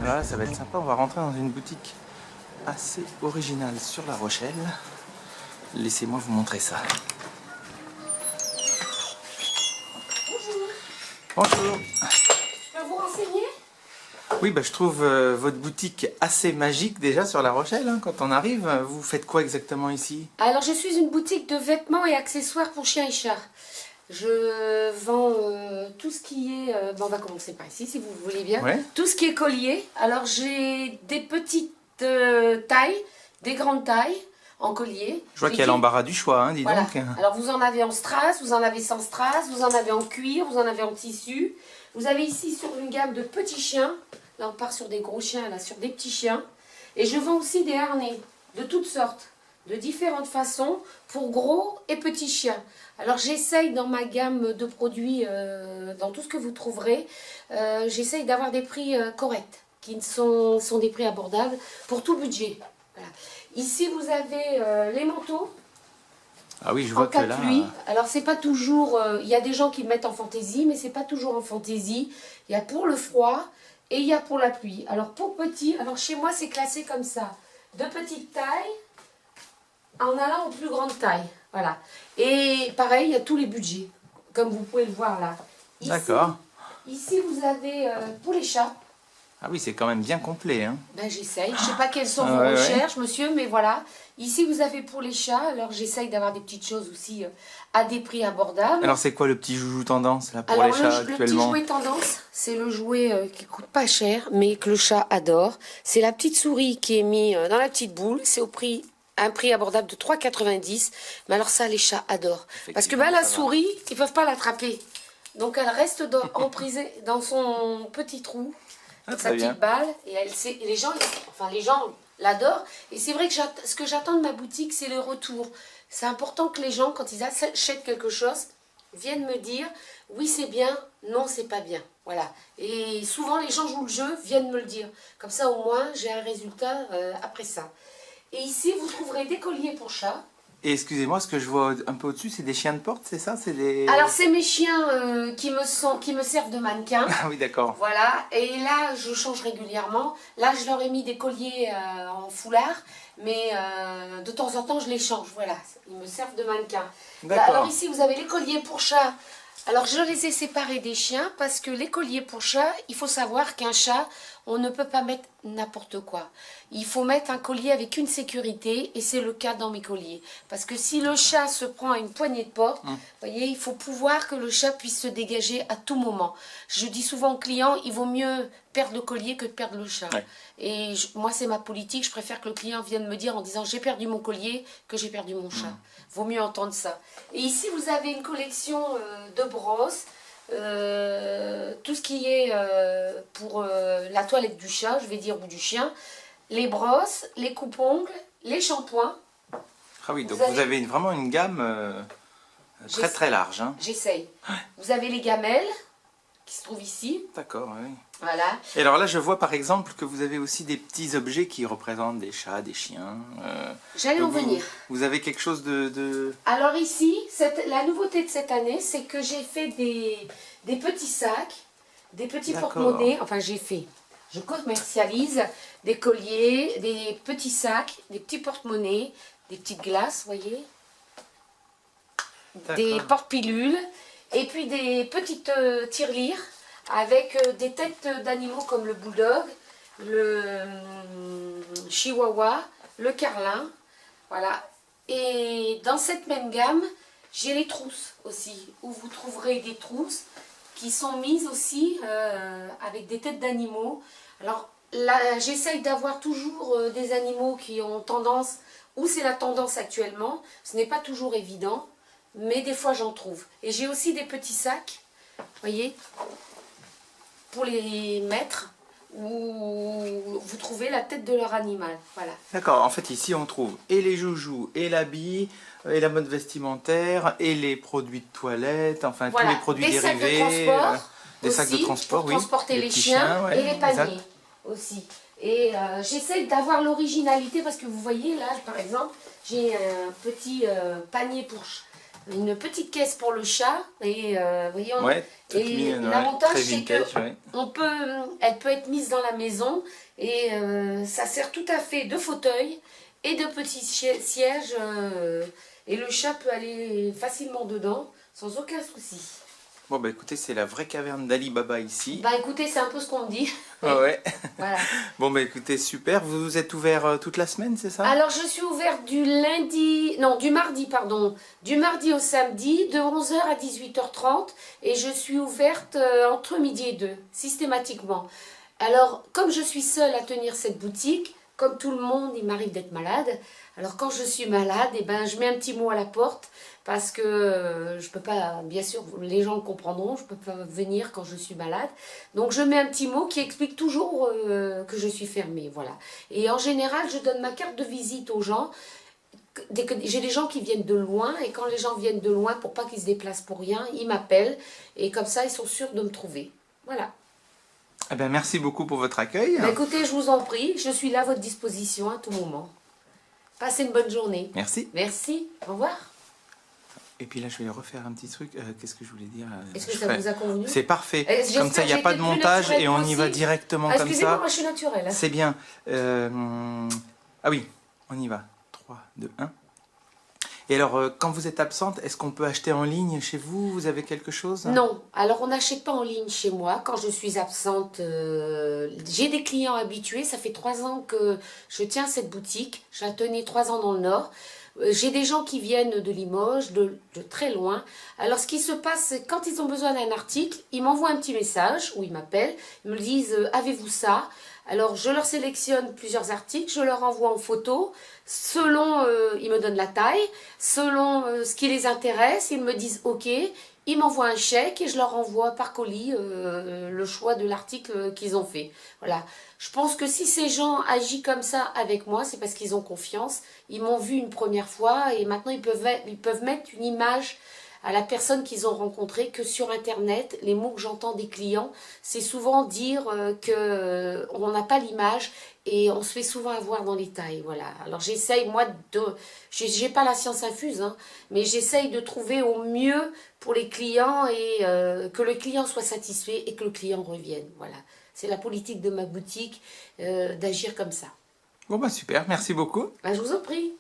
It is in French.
Alors là, ça va être sympa, on va rentrer dans une boutique assez originale sur La Rochelle. Laissez-moi vous montrer ça. Bonjour. Je peux vous renseigner? Oui, bah, je trouve votre boutique assez magique déjà sur La Rochelle. Hein, quand on arrive, vous faites quoi exactement ici? Alors, je suis une boutique de vêtements et accessoires pour chiens et chats. Je vends tout ce qui est... bon, on va commencer par ici, si vous voulez bien. Ouais. Tout ce qui est collier. Alors, j'ai des petites tailles, des grandes tailles en collier. Je vois qu'il y a l'embarras du choix, hein, dis Voilà. donc. Alors, vous en avez en strass, vous en avez sans strass, vous en avez en cuir, vous en avez en tissu. Vous avez ici sur une gamme de petits chiens. Là, on part sur des gros chiens, là, sur des petits chiens. Et je vends aussi des harnais de toutes sortes, de différentes façons, pour gros et petits chiens. Alors, j'essaye dans ma gamme de produits, dans tout ce que vous trouverez, j'essaye d'avoir des prix corrects, qui sont des prix abordables pour tout budget. Voilà. Ici, vous avez les manteaux. Ah oui, je vois En que cas là... de pluie, alors c'est pas toujours, il y a des gens qui le mettent en fantaisie, mais c'est pas toujours en fantaisie. Il y a pour le froid et il y a pour la pluie. Alors pour petit, alors chez moi c'est classé comme ça, de petite taille en allant aux plus grandes tailles, voilà. Et pareil, il y a tous les budgets, comme vous pouvez le voir là. D'accord. Ici vous avez pour les chats. Ah oui, c'est quand même bien complet. Hein. Ben, j'essaye. Je sais pas quelles sont vos Ouais, ouais. recherches, monsieur, mais voilà. Ici, vous avez pour les chats. Alors, j'essaye d'avoir des petites choses aussi à des prix abordables. Alors c'est quoi le petit joujou tendance là pour Alors, les chats le petit actuellement? jouet tendance, c'est le jouet qui coûte pas cher, mais que le chat adore. C'est la petite souris qui est mise dans la petite boule. C'est au prix... un prix abordable de 3,90 €. Mais alors ça, les chats adorent. Parce que ben, la souris, ils peuvent pas l'attraper. Donc, elle reste emprisée dans son petit trou. Ah, Sa très bien. petite balle, et les gens l'adorent. Et c'est vrai que ce que j'attends de ma boutique, c'est le retour. C'est important que les gens, quand ils achètent quelque chose, viennent me dire oui c'est bien, non c'est pas bien. Voilà. Et souvent les gens jouent le jeu, viennent me le dire. Comme ça au moins j'ai un résultat après ça. Et ici vous trouverez des colliers pour chats. Et excusez-moi, ce que je vois un peu au-dessus, c'est des chiens de porte, c'est ça? C'est des... Alors c'est mes chiens qui me servent de mannequin. Ah oui, d'accord. Voilà, et là je change régulièrement. Là je leur ai mis des colliers en foulard, mais de temps en temps je les change. Voilà, ils me servent de mannequin. Là, D'accord. alors ici vous avez les colliers pour chat. Alors je les ai séparés des chiens parce que les colliers pour chat, il faut savoir qu'un chat, on ne peut pas mettre n'importe quoi. Il faut mettre un collier avec une sécurité et c'est le cas dans mes colliers. Parce que si le chat se prend à une poignée de porte, voyez, il faut pouvoir que le chat puisse se dégager à tout moment. Je dis souvent aux clients, il vaut mieux perdre le collier que de perdre le chat. Ouais. Et moi c'est ma politique, je préfère que le client vienne me dire en disant j'ai perdu mon collier que j'ai perdu mon chat. Vaut mieux entendre ça. Et ici vous avez une collection de brosses. Tout ce qui est pour la toilette du chat, je vais dire, ou du chien, les brosses, les coupe-ongles, les shampoings. Ah oui, donc Vous vous avez vraiment une gamme très très large. Hein. J'essaye. Vous avez les gamelles qui se trouvent ici. D'accord, oui. Voilà. Et alors là, je vois par exemple que vous avez aussi des petits objets qui représentent des chats, des chiens. J'allais en donc venir. Vous avez quelque chose de... Alors ici, la nouveauté de cette année, c'est que j'ai fait des petits sacs, des petits D'accord. porte-monnaies. Enfin, je commercialise des colliers, des petits sacs, des petits porte-monnaies, des petites glaces, vous voyez, des porte-pilules, et puis des petites tirelires avec des têtes d'animaux comme le bulldog, le chihuahua, le carlin, voilà. Et dans cette même gamme, j'ai les trousses aussi, où vous trouverez des trousses qui sont mises aussi avec des têtes d'animaux. Alors là, j'essaye d'avoir toujours des animaux qui ont tendance, ou c'est la tendance actuellement, ce n'est pas toujours évident, mais des fois j'en trouve. Et j'ai aussi des petits sacs, vous voyez, pour les mettre, où vous trouvez la tête de leur animal, voilà. D'accord, en fait ici on trouve et les joujoux, et l'habit, et la mode vestimentaire, et les produits de toilette, enfin Voilà, tous les produits des sacs de dérivés. transport Des sacs de aussi, transport, pour oui. transporter les petits chiens ouais, et les paniers exact. aussi. Et j'essaie d'avoir l'originalité parce que vous voyez là, par exemple, j'ai un petit panier une petite caisse pour le chat. Et voyons, Ouais, toute et mignonne, ouais. l'avantage Très c'est vintage, que ouais. elle peut être mise dans la maison et ça sert tout à fait de fauteuil et de petits sièges. Et le chat peut aller facilement dedans sans aucun souci. Bon, bah écoutez, c'est la vraie caverne d'Ali Baba ici. Bah écoutez, c'est un peu ce qu'on me dit. Ah ouais. Voilà. Bon, bah écoutez, super. Vous êtes ouvert toute la semaine, c'est ça? Alors je suis ouverte du mardi, pardon, du mardi au samedi, de 11 h à 18 h 30 et je suis ouverte entre midi et 2, systématiquement. Alors, comme je suis seule à tenir cette boutique, comme tout le monde, il m'arrive d'être malade. Alors quand je suis malade, eh ben, je mets un petit mot à la porte parce que je peux pas, bien sûr, les gens le comprendront, je peux pas venir quand je suis malade. Donc je mets un petit mot qui explique toujours que je suis fermée, voilà. Et en général, je donne ma carte de visite aux gens. J'ai des gens qui viennent de loin et quand les gens viennent de loin, pour pas qu'ils se déplacent pour rien, ils m'appellent et comme ça, ils sont sûrs de me trouver. Voilà. Eh ben, merci beaucoup pour votre accueil. Bah, écoutez, je vous en prie, je suis là à votre disposition à tout moment. Passez une bonne journée. Merci. Merci, au revoir. Et puis là, je vais refaire un petit truc. Qu'est-ce que je voulais dire? Est-ce que ça vous a convenu? C'est parfait. J'espère Comme ça, il n'y a que pas j'ai de été plus montage et on y naturelle va possible. directement Ah, comme excusez-moi, ça. moi je suis naturelle. C'est bien. Ah oui, on y va. 3, 2, 1. Et alors, quand vous êtes absente, est-ce qu'on peut acheter en ligne chez vous? Vous avez quelque chose? Non, alors on n'achète pas en ligne chez moi. Quand je suis absente, j'ai des clients habitués. Ça fait 3 ans que je tiens cette boutique. Je la tenais 3 ans dans le Nord. J'ai des gens qui viennent de Limoges, de très loin. Alors ce qui se passe, c'est quand ils ont besoin d'un article, ils m'envoient un petit message ou ils m'appellent. Ils me disent avez-vous ça? Alors je leur sélectionne plusieurs articles, je leur envoie en photo. Selon, ils me donnent la taille, selon ce qui les intéresse, ils me disent ok. Ils m'envoient un chèque et je leur envoie par colis le choix de l'article qu'ils ont fait. Voilà. Je pense que si ces gens agissent comme ça avec moi, c'est parce qu'ils ont confiance. Ils m'ont vu une première fois et maintenant ils peuvent mettre une image à la personne qu'ils ont rencontrée, que sur Internet, les mots que j'entends des clients, c'est souvent dire qu'on n'a pas l'image et on se fait souvent avoir dans les tailles. Voilà. Alors j'essaye, moi, j'ai pas la science infuse, hein, mais j'essaye de trouver au mieux pour les clients et que le client soit satisfait et que le client revienne. Voilà. C'est la politique de ma boutique d'agir comme ça. Bon, bah super. Merci beaucoup. Ben, je vous en prie.